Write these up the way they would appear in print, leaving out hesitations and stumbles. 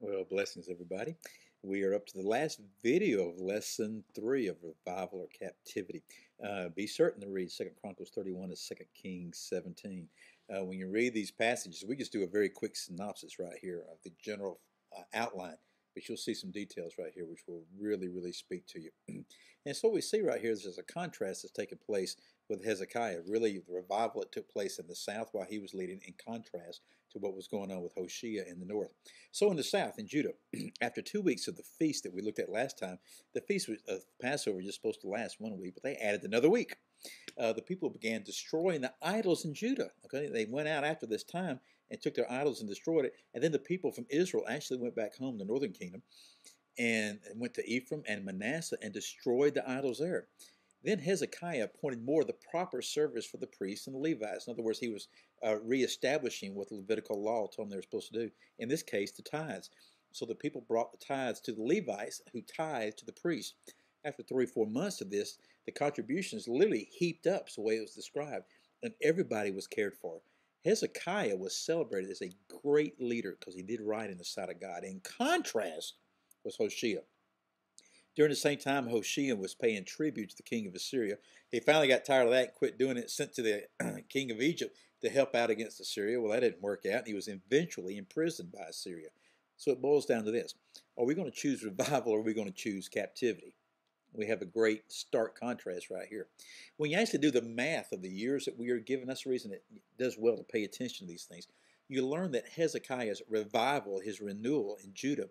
Well, blessings, everybody. We are up to the last video of lesson 3 of revival or captivity. Be certain to read 2 Chronicles 31 and 2 Kings 17. When you read these passages, we just do a very quick synopsis right here of the general outline, but you'll see some details right here which will really speak to you. And so what we see right here is there's a contrast that's taking place with Hezekiah. Really, the revival that took place in the south while he was leading, in contrast to what was going on with Hoshea in the north. So in the south, in Judah, after 2 weeks of the feast that we looked at last time, the feast of Passover was just supposed to last 1 week, but they added another week. The people began destroying the idols in Judah. Okay, they went out after this time and took their idols and destroyed it. And then the people from Israel actually went back home, the northern kingdom, and went to Ephraim and Manasseh and destroyed the idols there. Then Hezekiah appointed more of the proper service for the priests and the Levites. In other words, he was reestablishing what the Levitical law told them they were supposed to do. In this case, the tithes. So the people brought the tithes to the Levites, who tithed to the priests. After 3 or 4 months of this, the contributions literally heaped up, the way it was described, and everybody was cared for. Hezekiah was celebrated as a great leader because he did right in the sight of God. In contrast was Hoshea. During the same time, Hoshea was paying tribute to the king of Assyria. He finally got tired of that and quit doing it, sent to the king of Egypt to help out against Assyria. Well, that didn't work out, and he was eventually imprisoned by Assyria. So it boils down to this. Are we going to choose revival, or are we going to choose captivity? We have a great stark contrast right here. When you actually do the math of the years that we are given, that's the reason it does well to pay attention to these things. You learn that Hezekiah's revival, his renewal in Judah,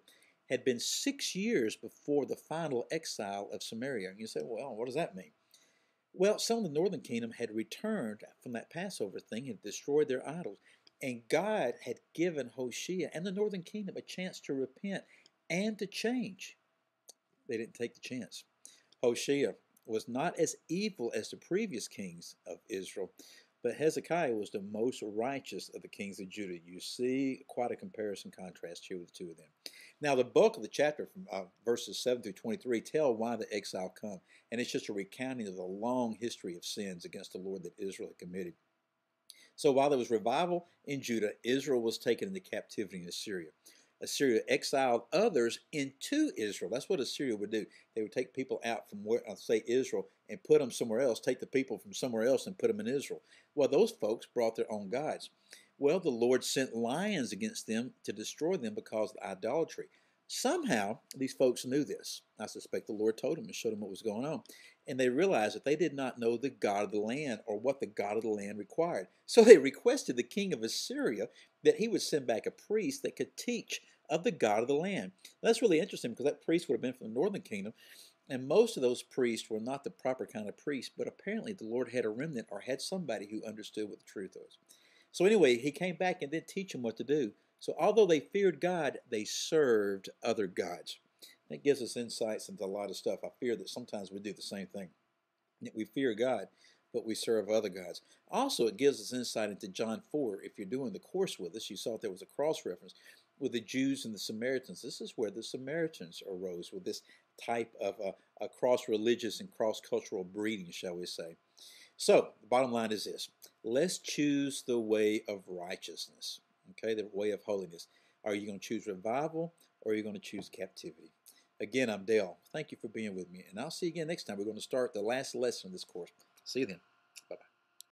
had been 6 years before the final exile of Samaria. And you say, well, what does that mean? Well, some of the northern kingdom had returned from that Passover thing and destroyed their idols. And God had given Hoshea and the northern kingdom a chance to repent and to change. They didn't take the chance. Hoshea was not as evil as the previous kings of Israel, but Hezekiah was the most righteous of the kings of Judah. You see quite a comparison contrast here with the two of them. Now, the bulk of the chapter from verses 7 through 23 tell why the exile come, and it's just a recounting of the long history of sins against the Lord that Israel had committed. So while there was revival in Judah, Israel was taken into captivity in Assyria. Assyria exiled others into Israel. That's what Assyria would do. They would take people out from, say, Israel and put them somewhere else, take the people from somewhere else and put them in Israel. Well, those folks brought their own gods. Well, the Lord sent lions against them to destroy them because of idolatry. Somehow, these folks knew this. I suspect the Lord told them and showed them what was going on. And they realized that they did not know the God of the land or what the God of the land required. So they requested the king of Assyria that he would send back a priest that could teach of the God of the land. Now, that's really interesting because that priest would have been from the northern kingdom, and most of those priests were not the proper kind of priest, but apparently the Lord had a remnant or had somebody who understood what the truth was. So anyway, he came back and did teach them what to do. So although they feared God, they served other gods. That gives us insights into a lot of stuff. I fear that sometimes we do the same thing. We fear God, but we serve other gods. Also, it gives us insight into John 4. If you're doing the course with us, you saw there was a cross-reference with the Jews and the Samaritans. This is where the Samaritans arose, with this type of a cross-religious and cross-cultural breeding, shall we say. So, the bottom line is this. Let's choose the way of righteousness, okay, the way of holiness. Are you going to choose revival, or are you going to choose captivity? Again, I'm Dale. Thank you for being with me, and I'll see you again next time. We're going to start the last lesson of this course. See you then.